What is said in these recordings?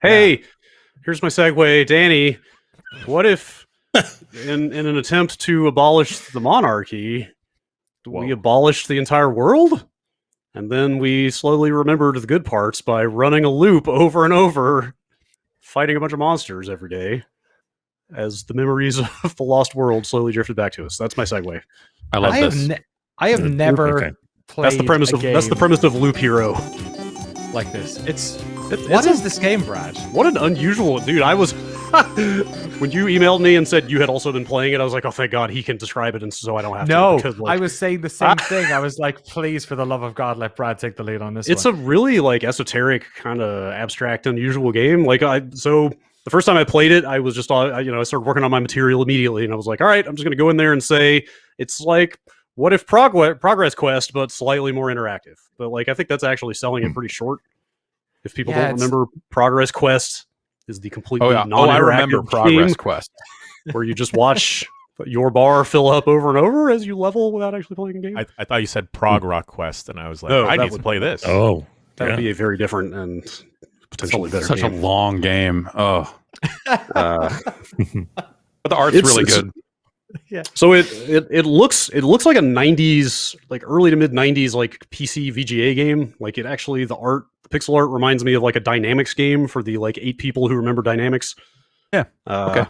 Hey, here's my segue, Danny. What if, in an attempt to abolish the monarchy, we abolished the entire world? And then we slowly remembered the good parts by running a loop over and over, fighting a bunch of monsters every day, as the memories of the lost world slowly drifted back to us. That's my segue. I love this. I have never played that's the premise of Loop Hero. Like this. What is this game, Brad? What an unusual dude. I was when you emailed me and said you had also been playing it, I was like, oh thank God he can describe it and so I don't have to. No, because, I was saying the same thing. I was like, please, for the love of God, let Brad take the lead on this. It's a really like esoteric, kind of abstract, unusual game. So the first time I played it, I was just I started working on my material immediately, and I was like, all right, I'm just gonna go in there and say it's like what if Progress Quest, but slightly more interactive. But like I think that's actually selling it pretty short. If people don't remember, Progress Quest is the completely non-interactive I remember Progress Quest, where you just watch your bar fill up over and over as you level without actually playing a game. I thought you said Prog Rock Quest, and I was like, I need to play this. Oh, that would be a very different and potentially better such game. A long game. Oh, but the art's really good. Yeah. So it looks like a 90s, like early to mid 90s, like PC VGA game. Like it actually, the pixel art reminds me of like a Dynamics game for the like 8 people who remember Dynamics. Yeah. Okay.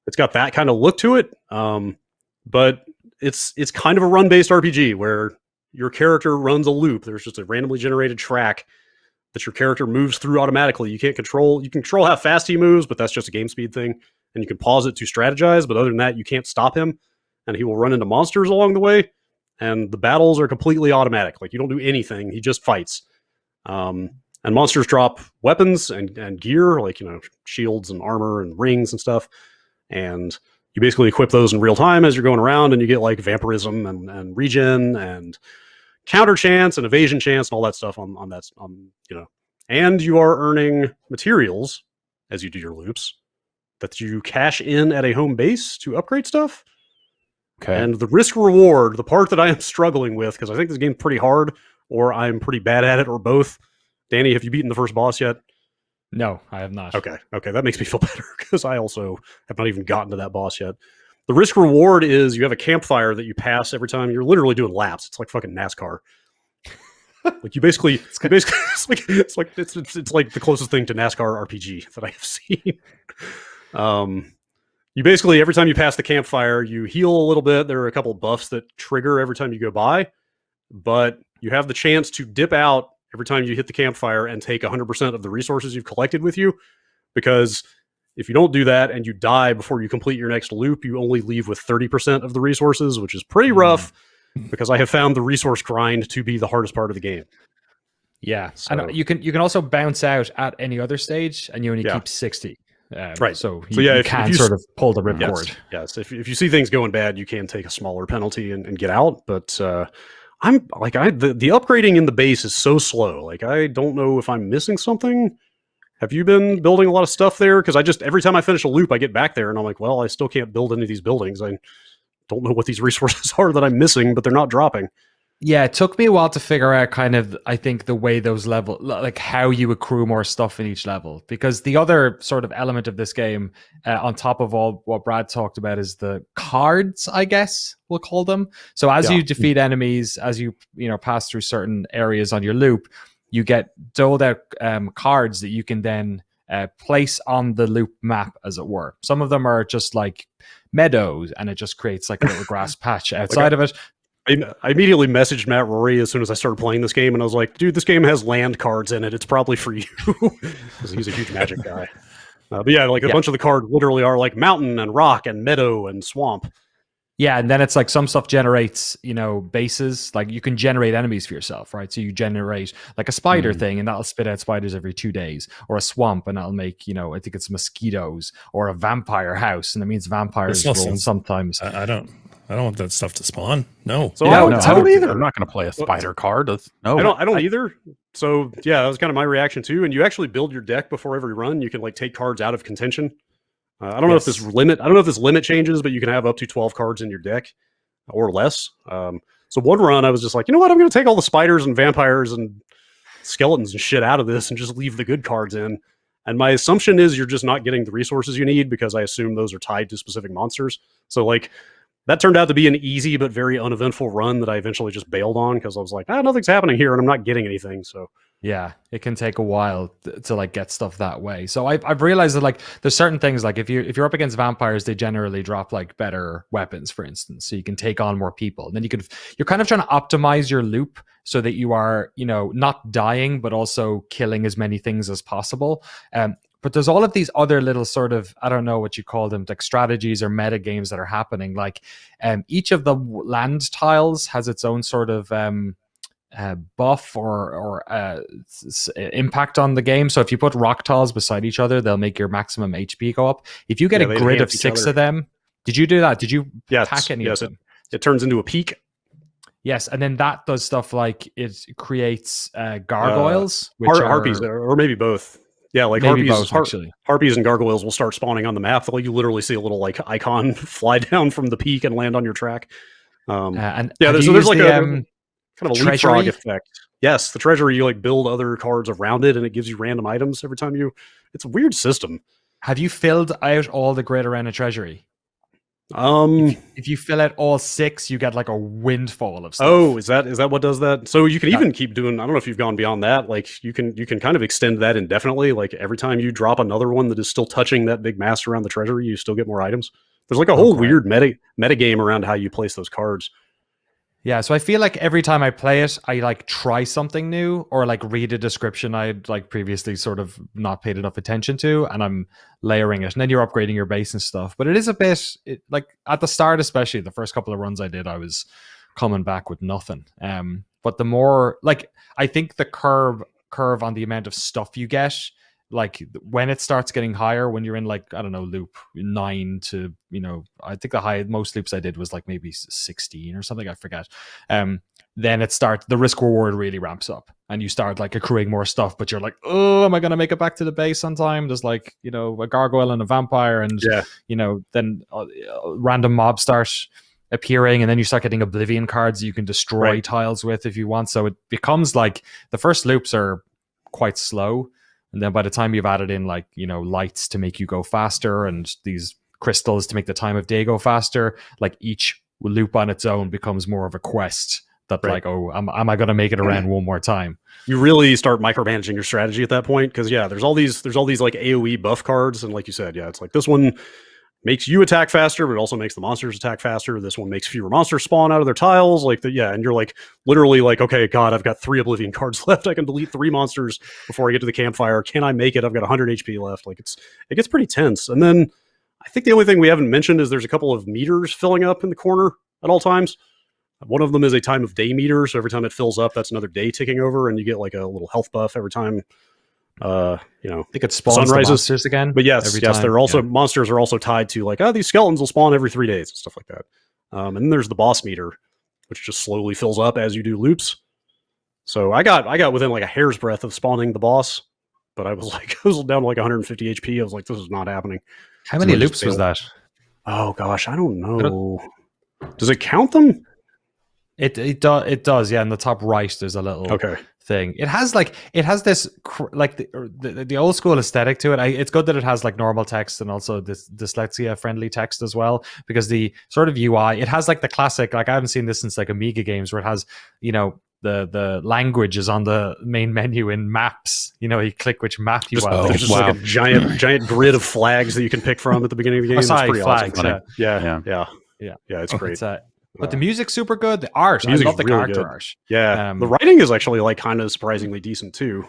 It's got that kind of look to it. But it's kind of a run-based RPG where your character runs a loop. There's just a randomly generated track that your character moves through automatically. You can control how fast he moves, but that's just a game speed thing. And you can pause it to strategize, but other than that, you can't stop him, and he will run into monsters along the way. And the battles are completely automatic; like you don't do anything; he just fights. And monsters drop weapons and gear, like shields and armor and rings and stuff. And you basically equip those in real time as you're going around, and you get like vampirism and regen and counter chance and evasion chance and all that stuff on that. And you are earning materials as you do your loops that you cash in at a home base to upgrade stuff. Okay. And the risk reward, the part that I am struggling with, because I think this game's pretty hard, or I'm pretty bad at it, or both. Danny, have you beaten the first boss yet? No, I have not. Okay, that makes me feel better, because I also have not even gotten to that boss yet. The risk reward is you have a campfire that you pass every time. You're literally doing laps. It's like fucking NASCAR. Like it's like the closest thing to NASCAR RPG that I have seen. You basically, every time you pass the campfire, you heal a little bit. There are a couple buffs that trigger every time you go by, but you have the chance to dip out every time you hit the campfire and take 100% of the resources you've collected with you. Because if you don't do that and you die before you complete your next loop, you only leave with 30% of the resources, which is pretty rough, because I have found the resource grind to be the hardest part of the game. Yeah, so, and you can also bounce out at any other stage, and you only keep 60. Right. So you can sort of pull the ripcord. Yes. If you see things going bad, you can take a smaller penalty and get out. But the upgrading in the base is so slow. Like I don't know if I'm missing something. Have you been building a lot of stuff there? Because every time I finish a loop, I get back there and I'm like, well, I still can't build any of these buildings. I don't know what these resources are that I'm missing, but they're not dropping. Yeah, it took me a while to figure out kind of, I think, the way those levels, like how you accrue more stuff in each level. Because the other sort of element of this game, on top of all what Brad talked about, is the cards, I guess we'll call them. So as you defeat enemies, as you pass through certain areas on your loop, you get doled out cards that you can then place on the loop map, as it were. Some of them are just like meadows, and it just creates like a little grass patch outside of it. I immediately messaged Matt Rory as soon as I started playing this game, and I was like, dude, this game has land cards in it. It's probably for you. Because he's a huge Magic guy. But yeah, like a bunch of the cards literally are like mountain and rock and meadow and swamp. Yeah, and then it's like some stuff generates, bases. Like you can generate enemies for yourself, right? So you generate like a spider thing, and that'll spit out spiders every 2 days, or a swamp, and that'll make, I think it's mosquitoes, or a vampire house, and it means vampires roll sometimes. I don't want that stuff to spawn. No. So I don't either. I'm not going to play a spider card. No, I don't either. So yeah, that was kind of my reaction too. And you actually build your deck before every run. You can like take cards out of contention. I don't know if this limit changes, but you can have up to 12 cards in your deck or less. So one run, I was just like, you know what? I'm going to take all the spiders and vampires and skeletons and shit out of this and just leave the good cards in. And my assumption is you're just not getting the resources you need because I assume those are tied to specific monsters. So like that turned out to be an easy but very uneventful run that I eventually just bailed on because I was like, nothing's happening here and I'm not getting anything. So yeah, it can take a while to like get stuff that way. So I've realized that like there's certain things like if you're up against vampires, they generally drop like better weapons, for instance, so you can take on more people. And then you're kind of trying to optimize your loop so that you are, not dying but also killing as many things as possible. But there's all of these other little sort of, I don't know what you call them, like strategies or meta games that are happening. Like each of the land tiles has its own sort of buff or impact on the game. So if you put rock tiles beside each other, they'll make your maximum HP go up. If you get a grid of 6 of them, did you do that? Did you pack any of them? It turns into a peak. Yes, and then that does stuff like it creates gargoyles, harpies, or maybe both. Yeah, like maybe harpies, both, actually. Harpies and gargoyles will start spawning on the map. Like you literally see a little like icon fly down from the peak and land on your track. And there's like a kind of a leapfrog effect. Yes, the treasury, you like build other cards around it and it gives you random items every time it's a weird system. Have you filled out all the grid around a treasury? If you fill out all 6, you get like a windfall of stuff. Oh, is that what does that? So you can even keep doing, I don't know if you've gone beyond that. Like you can kind of extend that indefinitely. Like every time you drop another one that is still touching that big mass around the treasury, you still get more items. There's like a whole weird meta game around how you place those cards. Yeah, so I feel like every time I play it, I like try something new or like read a description I'd like previously sort of not paid enough attention to, and I'm layering it, and then you're upgrading your base and stuff. But it is a bit like at the start, especially the first couple of runs I did, I was coming back with nothing. But the more like I think the curve on the amount of stuff you get, like when it starts getting higher, when you're in like, I don't know, loop 9 to, I think most loops I did was like maybe 16 or something, I forget. Then the risk reward really ramps up and you start like accruing more stuff, but you're like, oh, am I going to make it back to the base on time? There's like, a gargoyle and a vampire and, then random mobs start appearing, and then you start getting oblivion cards you can destroy tiles with if you want. So it becomes like the first loops are quite slow. And then by the time you've added in like, lights to make you go faster and these crystals to make the time of day go faster, like each loop on its own becomes more of a quest that like, oh, am I going to make it around one more time? You really start micromanaging your strategy at that point. Cause there's all these like AoE buff cards. And like you said, it's like this one makes you attack faster, but it also makes the monsters attack faster. This one makes fewer monsters spawn out of their tiles. And you're like literally like, okay, God, I've got 3 oblivion cards left. I can delete 3 monsters before I get to the campfire. Can I make it? I've got 100 HP left. Like it gets pretty tense. And then I think the only thing we haven't mentioned is there's a couple of meters filling up in the corner at all times. One of them is a time of day meter. So every time it fills up, that's another day ticking over, and you get like a little health buff every time. I think it spawns the monsters again. But yes, they're also monsters are also tied to like, these skeletons will spawn every 3 days and stuff like that. And then there's the boss meter, which just slowly fills up as you do loops. So I got within like a hair's breadth of spawning the boss, but I was down to like 150 HP. I was like, this is not happening. How many loops was that? Oh gosh, I don't know. Does it count them? It does. Yeah, in the top right, there's a little thing. It has this like the old school aesthetic to it. It's good that it has like normal text and also this dyslexia friendly text as well, because the sort of UI, it has like the classic, like I haven't seen this since like Amiga games, where it has the language is on the main menu in maps. You click which map you want. There's just like a giant grid of flags that you can pick from at the beginning of the game. It's pretty flags, awesome. Yeah, it's great. But the music's super good. The art, I love the really character art. Yeah, the writing is actually like kind of surprisingly decent too.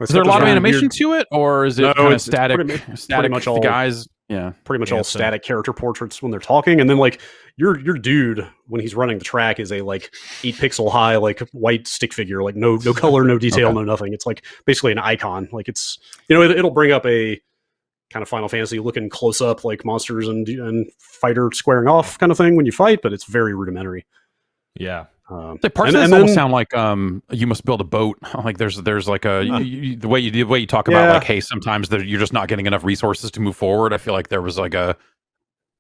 Is there a lot of animation to it, or is it kind of static? Pretty much all guys. Pretty much all static character portraits when they're talking, and then like your dude when he's running the track is a like 8 pixel high like white stick figure, like no color, no detail, no nothing. It's like basically an icon. Like it's it'll bring up a kind of Final Fantasy looking close up like monsters and fighter squaring off kind of thing when you fight, but it's very rudimentary. Yeah. The parts of this almost sound like you must build a boat. Like there's like the way you talk about like, hey, sometimes you're just not getting enough resources to move forward. I feel like there was like a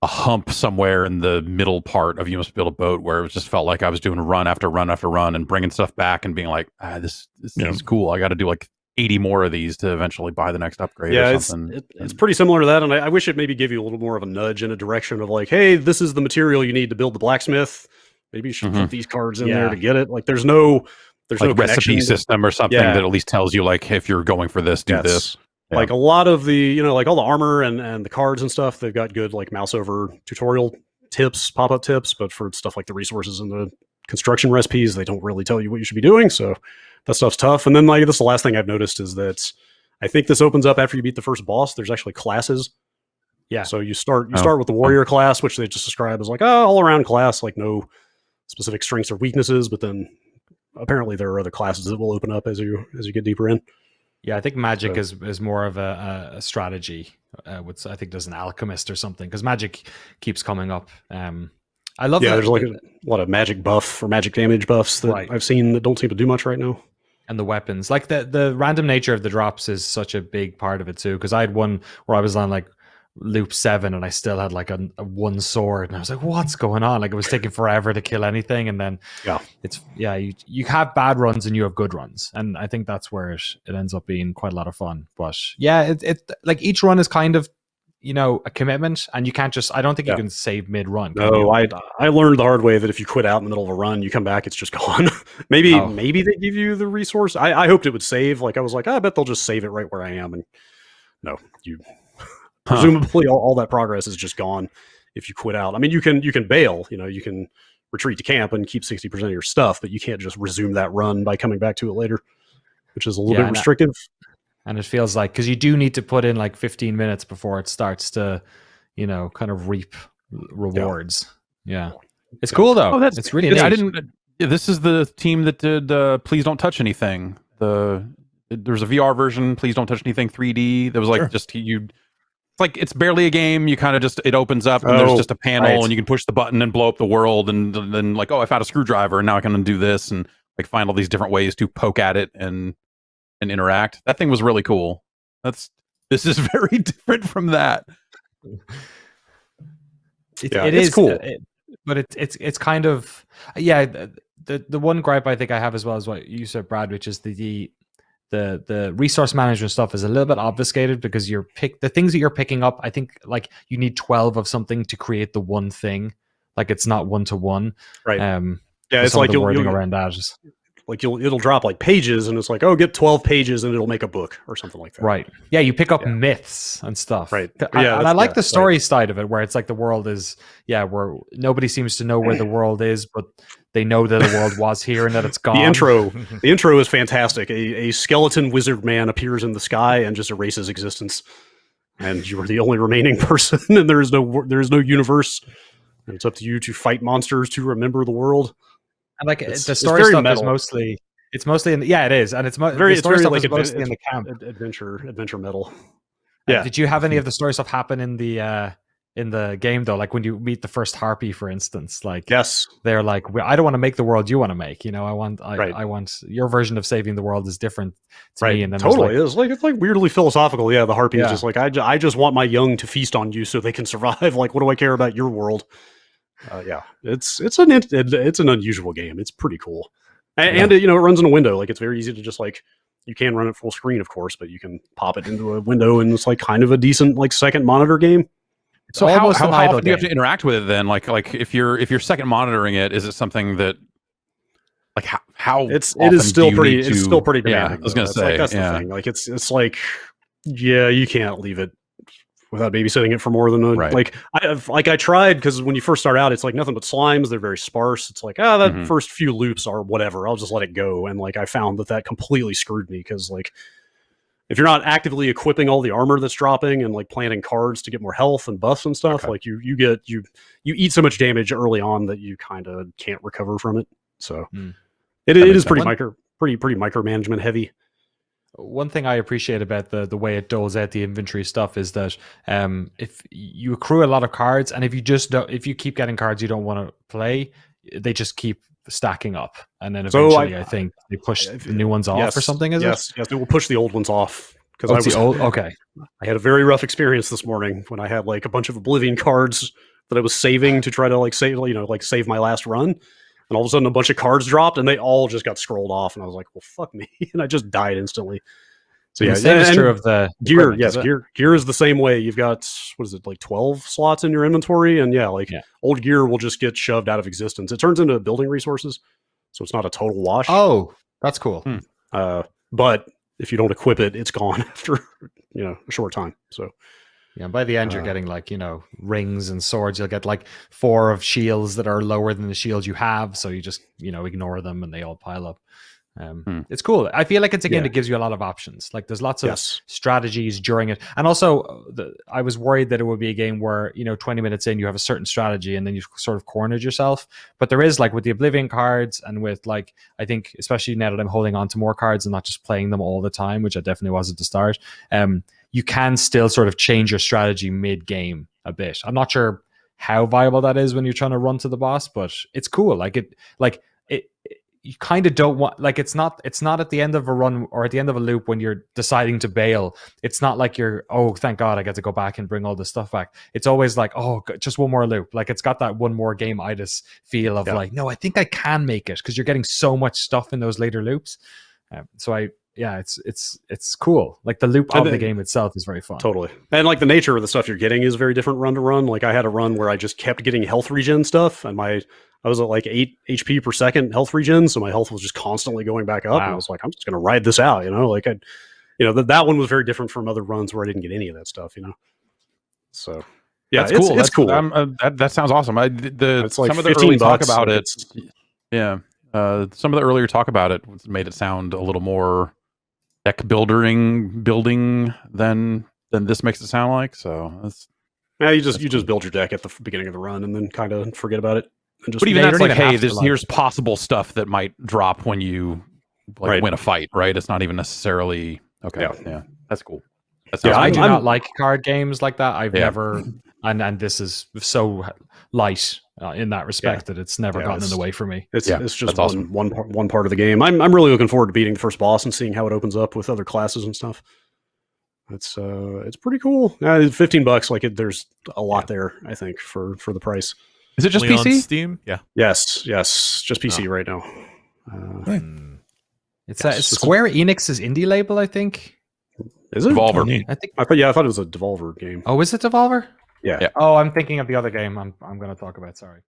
hump somewhere in the middle part of You Must Build a Boat where it just felt like I was doing run after run after run and bringing stuff back and being like, this is cool. I got to do like 80 more of these to eventually buy the next upgrade or something. It's pretty similar to that, and I wish it maybe gave you a little more of a nudge in a direction of like, hey, this is the material you need to build the blacksmith. Maybe you should put these cards in there to get it. Like there's no recipe system or something that at least tells you like if you're going for this, do this. Yeah. Like a lot of the, like all the armor and the cards and stuff, they've got good like mouse over tutorial tips, pop-up tips, but for stuff like the resources and the construction recipes, they don't really tell you what you should be doing. So that stuff's tough. And then like this, the last thing I've noticed is that I think this opens up after you beat the first boss. There's actually classes. Yeah. So you start with the warrior class, which they just describe as like, all around class, like no specific strengths or weaknesses, but then apparently there are other classes that will open up as you get deeper in. Yeah, I think magic is more of a strategy. I think there's an alchemist or something because magic keeps coming up. I love that. There's like a lot of magic buff or magic damage buffs that I've seen that don't seem to do much right now. And the weapons, like the random nature of the drops is such a big part of it too. Because I had one where I was on like loop 7 and I still had like a one sword and I was like, what's going on? Like it was taking forever to kill anything. And then you have bad runs and you have good runs. And I think that's where it ends up being quite a lot of fun. But yeah, it like each run is kind of, a commitment and you can't just, I don't think you can save mid run. No, I learned the hard way that if you quit out in the middle of a run, you come back, it's just gone. maybe they give you the resource. I hoped it would save. Like I was like, I bet they'll just save it right where I am. And no, presumably all that progress is just gone if you quit out. I mean, you can bail, you can retreat to camp and keep 60% of your stuff, but you can't just resume that run by coming back to it later, which is a little bit restrictive. And it feels like, because you do need to put in like 15 minutes before it starts to, kind of reap rewards. Yeah. It's cool though. It's really neat. This is the team that did Please Don't Touch Anything. There's a VR version, Please Don't Touch Anything 3D. That was like like it's barely a game. You kind of just, it opens up and there's just a panel and you can push the button and blow up the world and then like, I found a screwdriver and now I can undo this and like find all these different ways to poke at it and interact. That thing was really cool. This is very different from that. It is cool. But it's kind of, the one gripe I think I have as well is what you said, Brad, which is the resource management stuff is a little bit obfuscated because the things that you're picking up, I think like you need 12 of something to create the one thing. Like it's not 1-to-1. Right. It's like the wording around that. Like it'll drop like pages and it's like, get 12 pages and it'll make a book or something like that. Right. Yeah. You pick up myths and stuff. Right. And I like the story side of it where it's like the world is, where nobody seems to know where the world is, but they know that the world was here and that it's gone. The intro is fantastic. A skeleton wizard man appears in the sky and just erases existence. And you are the only remaining person and there is no universe. And it's up to you to fight monsters to remember the world. And like the story stuff is mostly in it is, and it's very like mostly in the camp adventure metal. Yeah. Did you have any of the story stuff happen in the game though? Like when you meet the first harpy, for instance, like they're like, I don't want to make the world you want to make. I want your version of saving the world is different to me. And then it's like weirdly philosophical. Yeah, the harpy is just like I just want my young to feast on you so they can survive. Like, what do I care about your world? It's an unusual game. It's pretty cool, and it runs in a window. Like it's very easy to just like you can run it full screen, of course, but you can pop it into a window, and it's like kind of a decent like second monitor game. So how often do you have to interact with it then? Like if you're second monitoring it, is it something that like how it is still pretty demanding. Yeah, I was gonna say that's the thing. Like it's like you can't leave it without babysitting it for more than I tried, because when you first start out, it's like nothing but slimes. They're very sparse. It's like, that first few loops are whatever. I'll just let it go. And like I found that completely screwed me, because like if you're not actively equipping all the armor that's dropping and like planting cards to get more health and buffs and stuff, like you eat so much damage early on that you kind of can't recover from it. So it is pretty micromanagement heavy. One thing I appreciate about the way it doles out the inventory stuff is that if you accrue a lot of cards, and if you keep getting cards you don't want to play, they just keep stacking up, and then eventually I think they push the new ones off or something. Yes, it will push the old ones off because okay. I had a very rough experience this morning when I had like a bunch of Oblivion cards that I was saving to try to like save my last run, and all of a sudden a bunch of cards dropped and they all just got scrolled off, and I was like, well, fuck me, and I just died instantly. So And yeah, the same is and true of the gear. equipment, Yes, is it? gear is the same way. You've got, what is it, like 12 slots in your inventory, and old gear will just get shoved out of existence. It turns into building resources, so it's not a total wash. Oh, that's cool. But if you don't equip it, it's gone after a short time. So yeah, by the end you're getting like, rings and swords. You'll get like 4 of shields that are lower than the shield you have, so you just ignore them and they all pile up. It's cool. I feel like it's a game that gives you a lot of options. Like there's lots of strategies during it, and also I was worried that it would be a game where 20 minutes in you have a certain strategy and then you sort of cornered yourself. But there is, like with the Oblivion cards and with like, I think especially now that I'm holding on to more cards and not just playing them all the time, which I definitely was at the start. You can still sort of change your strategy mid game a bit. I'm not sure how viable that is when you're trying to run to the boss, but it's cool. You kind of don't want, like, it's not at the end of a run or at the end of a loop when you're deciding to bail. It's not like you're, oh, thank God I get to go back and bring all this stuff back. It's always like, oh, just one more loop. Like it's got that one more game-itis feel of like, no, I think I can make it, because you're getting so much stuff in those later loops. It's cool. Like the loop of the game itself is very fun. Totally. And like the nature of the stuff you're getting is very different run to run. Like I had a run where I just kept getting health regen stuff, and I was at like 8 HP per second health regen, so my health was just constantly going back up. Wow. And I was like, I'm just going to ride this out, that one was very different from other runs where I didn't get any of that stuff, So yeah, that's cool. It's cool. That sounds awesome. It's like some of the early talk about like it. Yeah. Some of the earlier talk about it made it sound a little more deck building than this makes it sound like. So you just build your deck at the beginning of the run and then kind of forget about it. But even that's like, hey, here's possible stuff that might drop when you win a fight, right? It's not even necessarily okay. Yeah, that's cool. I do not like card games like that. I've never, and this is so light in that respect that it's never gotten in the way for me. It's just one part of the game. I'm really looking forward to beating the first boss and seeing how it opens up with other classes and stuff. It's pretty cool. $15, like there's a lot there, I think, for the price. Is it just Only PC? on Steam? Yeah. Yes, just PC right now. It's Square Enix's indie label, I think. Is it Devolver? I think. I thought it was a Devolver game. Oh, is it Devolver? Yeah. Oh, I'm thinking of the other game I'm going to talk about. Sorry.